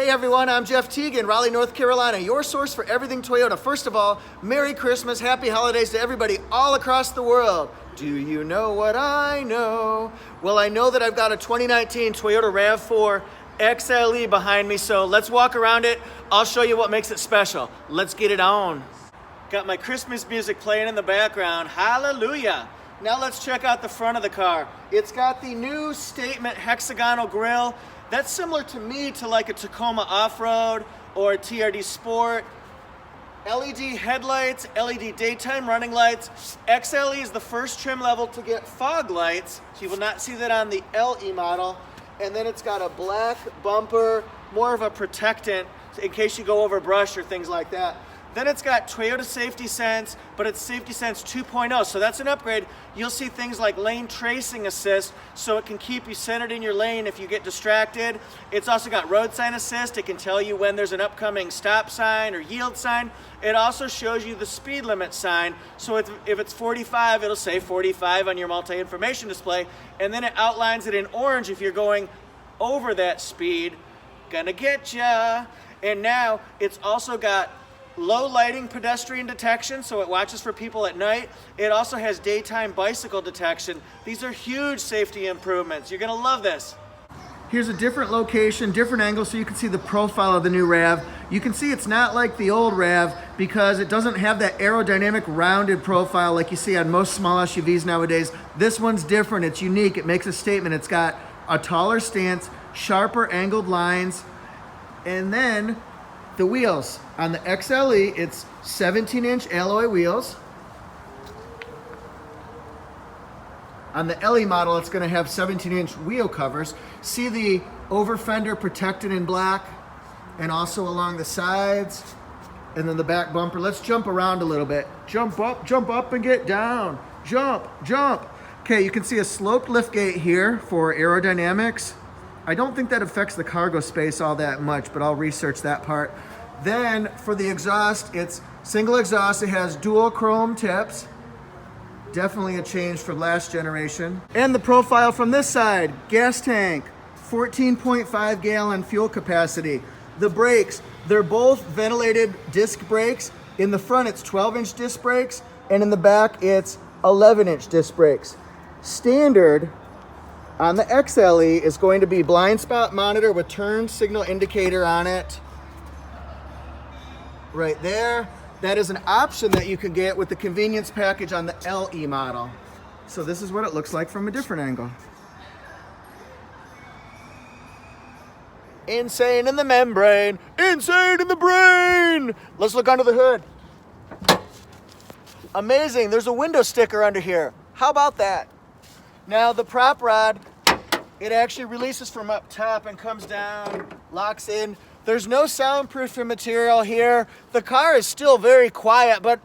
Hey everyone, I'm Jeff Teague in Raleigh, North Carolina, your source for everything Toyota. First of all, Merry Christmas, Happy Holidays to everybody all across the world. Do you know what I know? Well, I know that I've got a 2019 Toyota RAV4 XLE behind me, so let's walk around it. I'll show you what makes it special. Let's get it on. Got my Christmas music playing in the background. Hallelujah. Now let's check out the front of the car. It's got the new statement hexagonal grille. That's similar to me to like a Tacoma Off-Road or a TRD Sport. LED headlights, LED daytime running lights. XLE is the first trim level to get fog lights. So you will not see that on the LE model. And then it's got a black bumper, more of a protectant in case you go over brush or things like that. Then it's got Toyota Safety Sense, but it's Safety Sense 2.0, so that's an upgrade. You'll see things like lane tracing assist, so it can keep you centered in your lane if you get distracted. It's also got road sign assist. It can tell you when there's an upcoming stop sign or yield sign. It also shows you the speed limit sign, so if it's 45, it'll say 45 on your multi-information display, and then it outlines it in orange if you're going over that speed. Gonna get ya. And now it's also got low lighting pedestrian detection, so it watches for people at night. It also has daytime bicycle detection. These are huge safety improvements. You're gonna love this. Here's a different location, different angle, so you can see the profile of the new RAV. You can see it's not like the old RAV because it doesn't have that aerodynamic rounded profile like you see on most small SUVs nowadays. This one's different, it's unique, it makes a statement. It's got a taller stance, sharper angled lines, and then the wheels. On the XLE, it's 17-inch alloy wheels. On the LE model, it's going to have 17-inch wheel covers. See the over fender protected in black, and also along the sides, and then the back bumper. Let's jump around a little bit. Jump up and get down. Jump, jump. Okay, you can see a sloped liftgate here for aerodynamics. I don't think that affects the cargo space all that much, but I'll research that part. Then for the exhaust, it's single exhaust. It has dual chrome tips. Definitely a change from last generation. And the profile from this side, gas tank, 14.5 gallon fuel capacity. The brakes, they're both ventilated disc brakes. In the front, it's 12-inch disc brakes, and in the back, it's 11-inch disc brakes. Standard on the XLE is going to be blind spot monitor with turn signal indicator on it. Right there. That is an option that you can get with the convenience package on the LE model. So this is what it looks like from a different angle. Insane in the membrane, insane in the brain. Let's look under the hood. Amazing, there's a window sticker under here. How about that? Now the prop rod, it actually releases from up top and comes down, locks in. There's no soundproofing material here. The car is still very quiet, but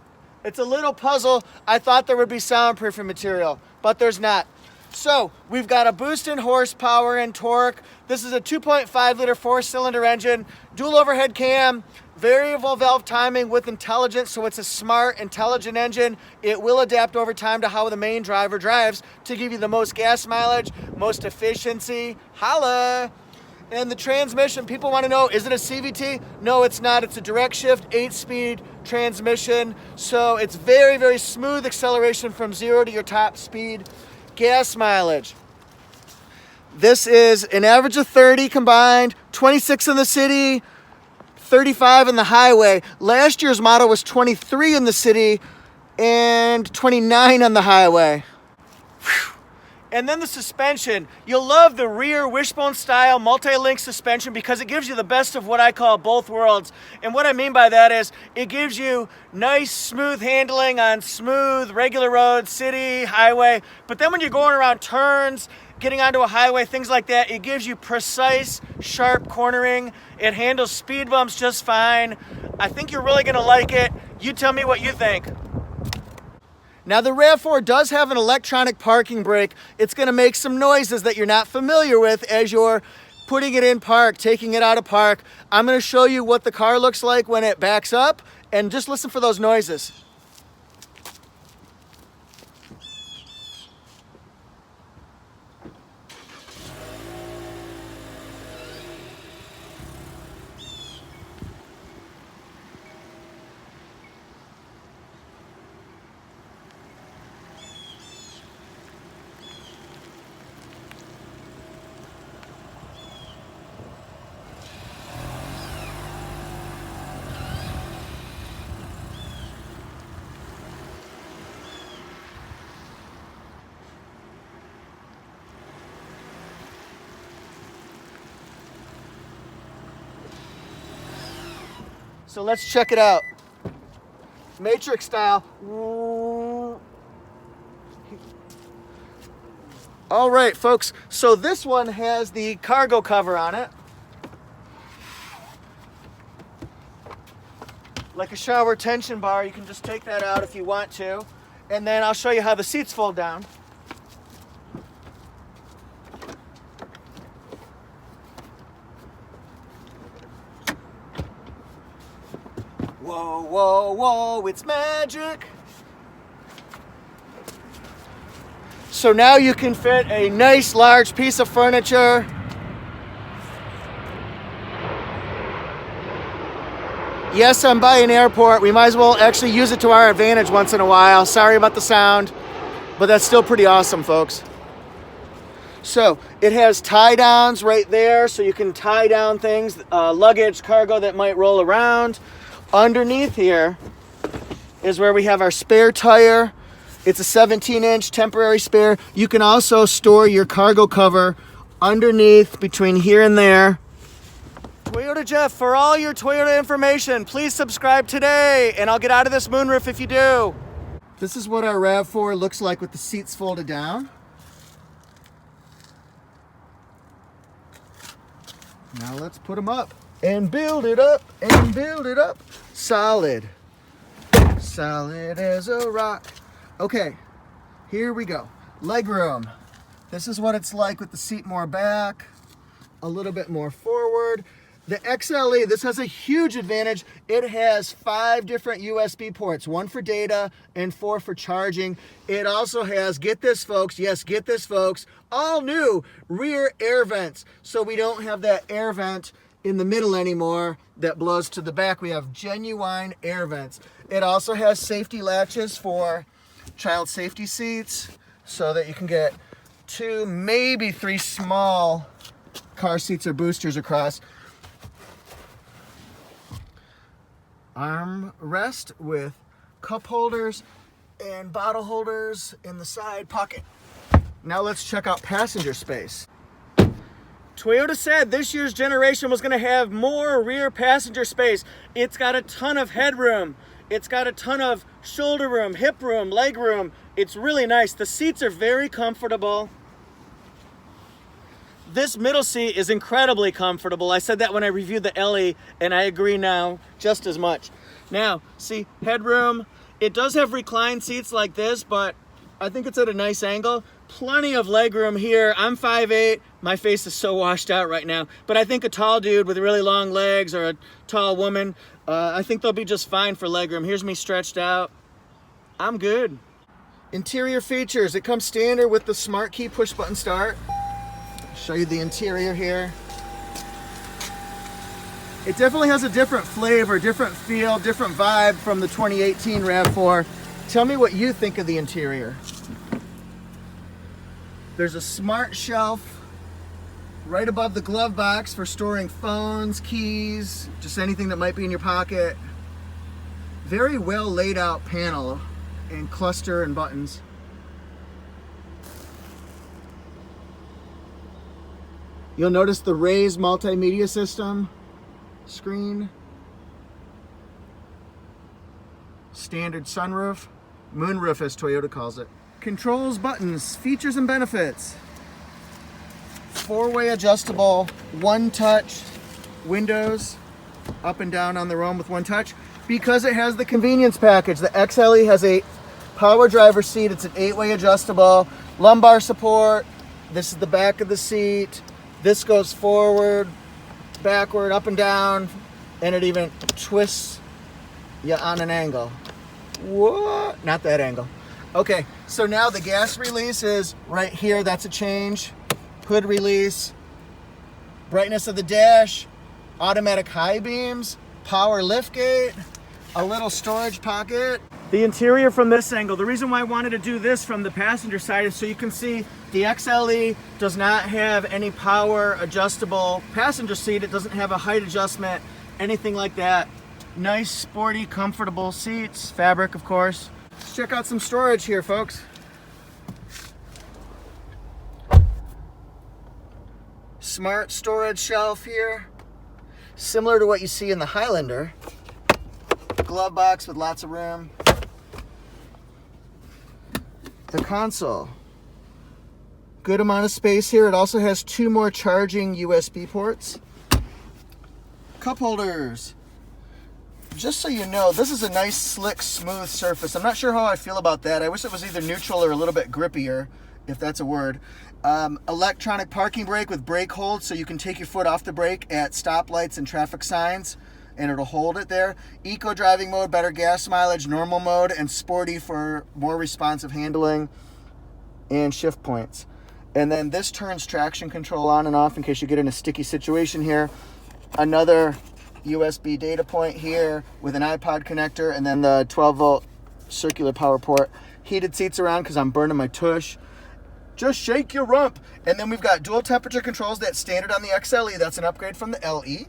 it's a little puzzle. I thought there would be soundproofing material, but there's not. So we've got a boost in horsepower and torque. This is a 2.5 liter 4-cylinder engine, dual overhead cam, variable valve timing with intelligence, so it's a smart, intelligent engine. It will adapt over time to how the main driver drives to give you the most gas mileage, most efficiency. Holla! And the transmission, people want to know, is it a CVT? No, it's not. It's a direct shift, 8-speed transmission. So it's very, very smooth acceleration from 0 to your top speed. Gas mileage. This is an average of 30 combined, 26 in the city, 35 in the highway. Last year's model was 23 in the city and 29 on the highway. Whew. And then the suspension. You'll love the rear wishbone style multi-link suspension because it gives you the best of what I call both worlds. And what I mean by that is it gives you nice smooth handling on smooth regular roads, city, highway. But then when you're going around turns, getting onto a highway, things like that, it gives you precise, sharp cornering. It handles speed bumps just fine. I think you're really gonna like it. You tell me what you think. Now the RAV4 does have an electronic parking brake. It's gonna make some noises that you're not familiar with as you're putting it in park, taking it out of park. I'm gonna show you what the car looks like when it backs up, and just listen for those noises. So let's check it out. Matrix style. All right, folks. So this one has the cargo cover on it. Like a shower tension bar, you can just take that out if you want to. And then I'll show you how the seats fold down. Whoa, whoa, whoa, it's magic. So now you can fit a nice large piece of furniture. Yes, I'm by an airport. We might as well actually use it to our advantage once in a while. Sorry about the sound, but that's still pretty awesome, folks. So it has tie downs right there, so you can tie down things, luggage, cargo that might roll around. Underneath here is where we have our spare tire. It's a 17-inch temporary spare. You can also store your cargo cover underneath between here and there. Toyota Jeff, for all your Toyota information, please subscribe today, and I'll get out of this moonroof if you do. This is what our RAV4 looks like with the seats folded down. Now let's put them up and build it up and build it up. Solid. Solid as a rock. Okay, here we go. Legroom. This is what it's like with the seat more back, a little bit more forward. The XLE, this has a huge advantage. It has 5 different USB ports, 1 for data and 4 for charging. It also has, get this folks, yes, get this folks, all new rear air vents. So we don't have that air vent in the middle anymore that blows to the back. We have genuine air vents. It also has safety latches for child safety seats so that you can get 2, maybe 3 small car seats or boosters across. Arm rest with cup holders and bottle holders in the side pocket. Now let's check out passenger space. Toyota said this year's generation was going to have more rear passenger space. It's got a ton of headroom. It's got a ton of shoulder room, hip room, leg room. It's really nice. The seats are very comfortable. This middle seat is incredibly comfortable. I said that when I reviewed the LE, and I agree now just as much. Now, see, headroom. It does have reclined seats like this, but I think it's at a nice angle. Plenty of leg room here. I'm 5'8". My face is so washed out right now. But I think a tall dude with really long legs or a tall woman, I think they'll be just fine for leg room. Here's me stretched out. I'm good. Interior features. It comes standard with the smart key push button start. Show you the interior here. It definitely has a different flavor, different feel, different vibe from the 2018 RAV4. Tell me what you think of the interior. There's a smart shelf right above the glove box for storing phones, keys, just anything that might be in your pocket. Very well laid out panel and cluster and buttons. You'll notice the raised multimedia system screen. Standard sunroof. Moonroof as Toyota calls it. Controls, buttons, features and benefits. 4-way adjustable, 1-touch windows, up and down on their own with 1 touch. Because it has the convenience package, the XLE has a power driver seat. It's an 8-way adjustable, lumbar support. This is the back of the seat. This goes forward, backward, up and down, and it even twists you on an angle. What? Not that angle. Okay, so now the gas release is right here. That's a change. Hood release, brightness of the dash, automatic high beams, power liftgate, a little storage pocket. The interior from this angle, the reason why I wanted to do this from the passenger side is so you can see the XLE does not have any power adjustable passenger seat. It doesn't have a height adjustment, anything like that. Nice, sporty, comfortable seats, fabric of course. Let's check out some storage here, folks. Smart storage shelf here, similar to what you see in the Highlander. glove box with lots of room. The console. Good amount of space here. It also has 2 more charging USB ports. Cup holders. Just so you know, this is a nice, slick, smooth surface. I'm not sure how I feel about that. I wish it was either neutral or a little bit grippier, if that's a word. Electronic parking brake with brake hold, so you can take your foot off the brake at stoplights and traffic signs, and it'll hold it there. Eco driving mode, better gas mileage, normal mode, and sporty for more responsive handling and shift points. And then this turns traction control on and off in case you get in a sticky situation here. Another USB data point here with an iPod connector, and then the 12-volt circular power port. Heated seats around because I'm burning my tush. Just shake your rump. And then we've got dual temperature controls. That's standard on the XLE. That's an upgrade from the LE.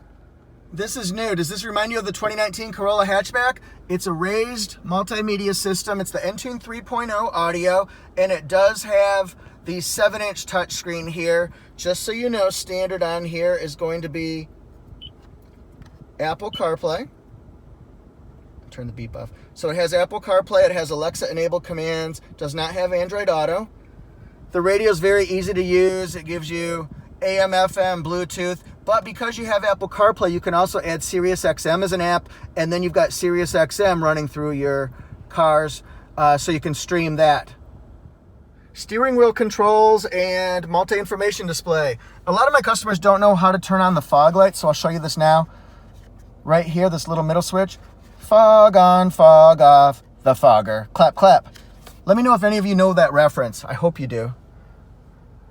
This is new. Does this remind you of the 2019 Corolla hatchback? It's a raised multimedia system. It's the Entune 3.0 audio, and it does have the 7-inch touchscreen here. Just so you know, standard on here is going to be Apple CarPlay. Turn the beep off. So it has Apple CarPlay. It has Alexa-enabled commands. Does not have Android Auto. The radio is very easy to use. It gives you AM, FM, Bluetooth. But because you have Apple CarPlay, you can also add SiriusXM as an app. And then you've got SiriusXM running through your cars, so you can stream that. Steering wheel controls and multi-information display. A lot of my customers don't know how to turn on the fog lights, so I'll show you this now. Right here, this little middle switch. Fog on, fog off, the fogger. Clap, clap. Let me know if any of you know that reference. I hope you do.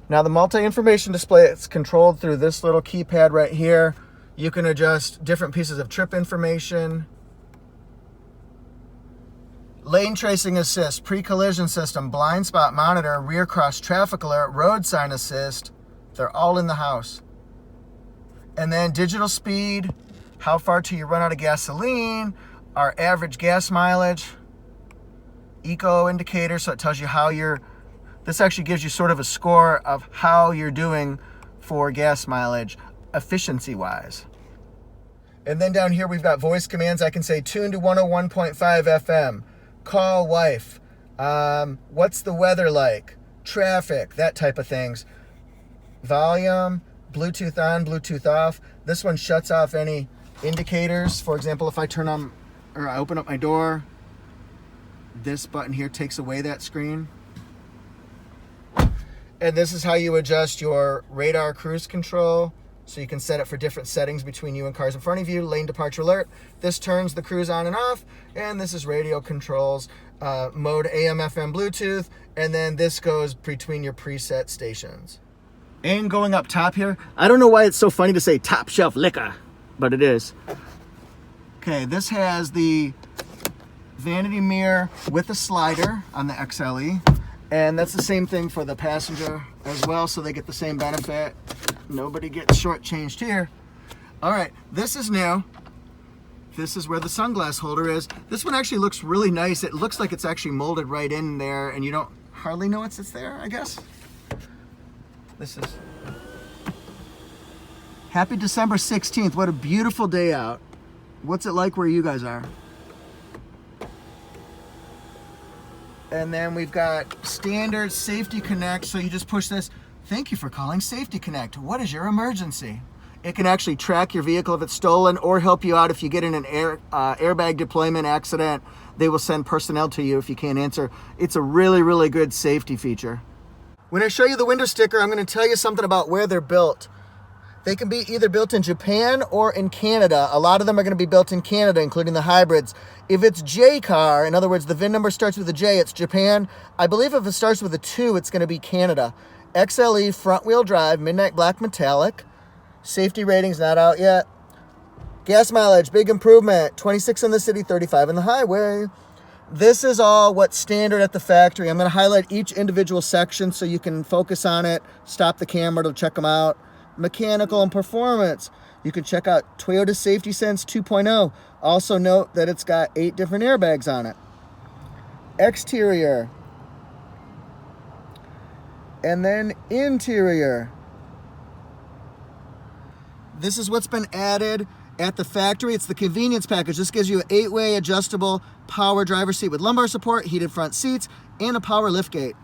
Now the multi-information display, it's controlled through this little keypad right here. You can adjust different pieces of trip information. Lane tracing assist, pre-collision system, blind spot monitor, rear cross traffic alert, road sign assist. They're all in the house. And then digital speed, how far till you run out of gasoline, our average gas mileage, eco indicator, so it tells you how this actually gives you sort of a score of how you're doing for gas mileage, efficiency-wise. And then down here we've got voice commands. I can say tune to 101.5 FM, call wife, what's the weather like, traffic, that type of things. Volume, Bluetooth on, Bluetooth off. This one shuts off any indicators. For example, if I turn on or I open up my door, this button here takes away that screen. And this is how you adjust your radar cruise control, so you can set it for different settings between you and cars in front of you. Lane departure alert. This turns the cruise on and off. And this is radio controls, mode AM, FM, Bluetooth. And then this goes between your preset stations. And going up top here, I don't know why it's so funny to say top shelf liquor, but it is. Okay, this has the vanity mirror with a slider on the XLE. And that's the same thing for the passenger as well, so they get the same benefit. Nobody gets shortchanged here. All right, this is new. This is where the sunglass holder is. This one actually looks really nice. It looks like it's actually molded right in there, and you don't hardly know it's there, I guess. This is happy December 16th. What a beautiful day out. What's it like where you guys are? And then we've got standard Safety Connect. So you just push this. Thank you for calling Safety Connect. What is your emergency? It can actually track your vehicle if it's stolen, or help you out if you get in an airbag deployment accident. They will send personnel to you if you can't answer. It's a really, really good safety feature. When I show you the window sticker, I'm going to tell you something about where they're built. They can be either built in Japan or in Canada. A lot of them are going to be built in Canada, including the hybrids. If it's J car, in other words, the VIN number starts with a J, it's Japan. I believe if it starts with a 2, it's going to be Canada. XLE front-wheel drive, midnight black metallic. Safety rating's not out yet. Gas mileage, big improvement. 26 in the city, 35 in the highway. This is all what's standard at the factory. I'm going to highlight each individual section so you can focus on it, stop the camera to check them out. Mechanical and performance. You can check out Toyota Safety Sense 2.0. Also note that it's got 8 different airbags on it. Exterior. And then interior. This is what's been added at the factory. It's the convenience package. This gives you an 8-way adjustable power driver seat with lumbar support, heated front seats, and a power liftgate.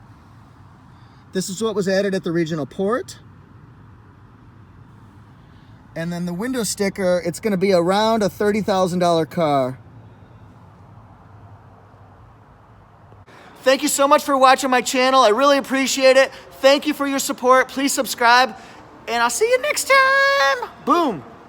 This is what was added at the regional port. And then the window sticker, it's going to be around a $30,000 car. Thank you so much for watching my channel. I really appreciate it. Thank you for your support. Please subscribe, and I'll see you next time. Boom.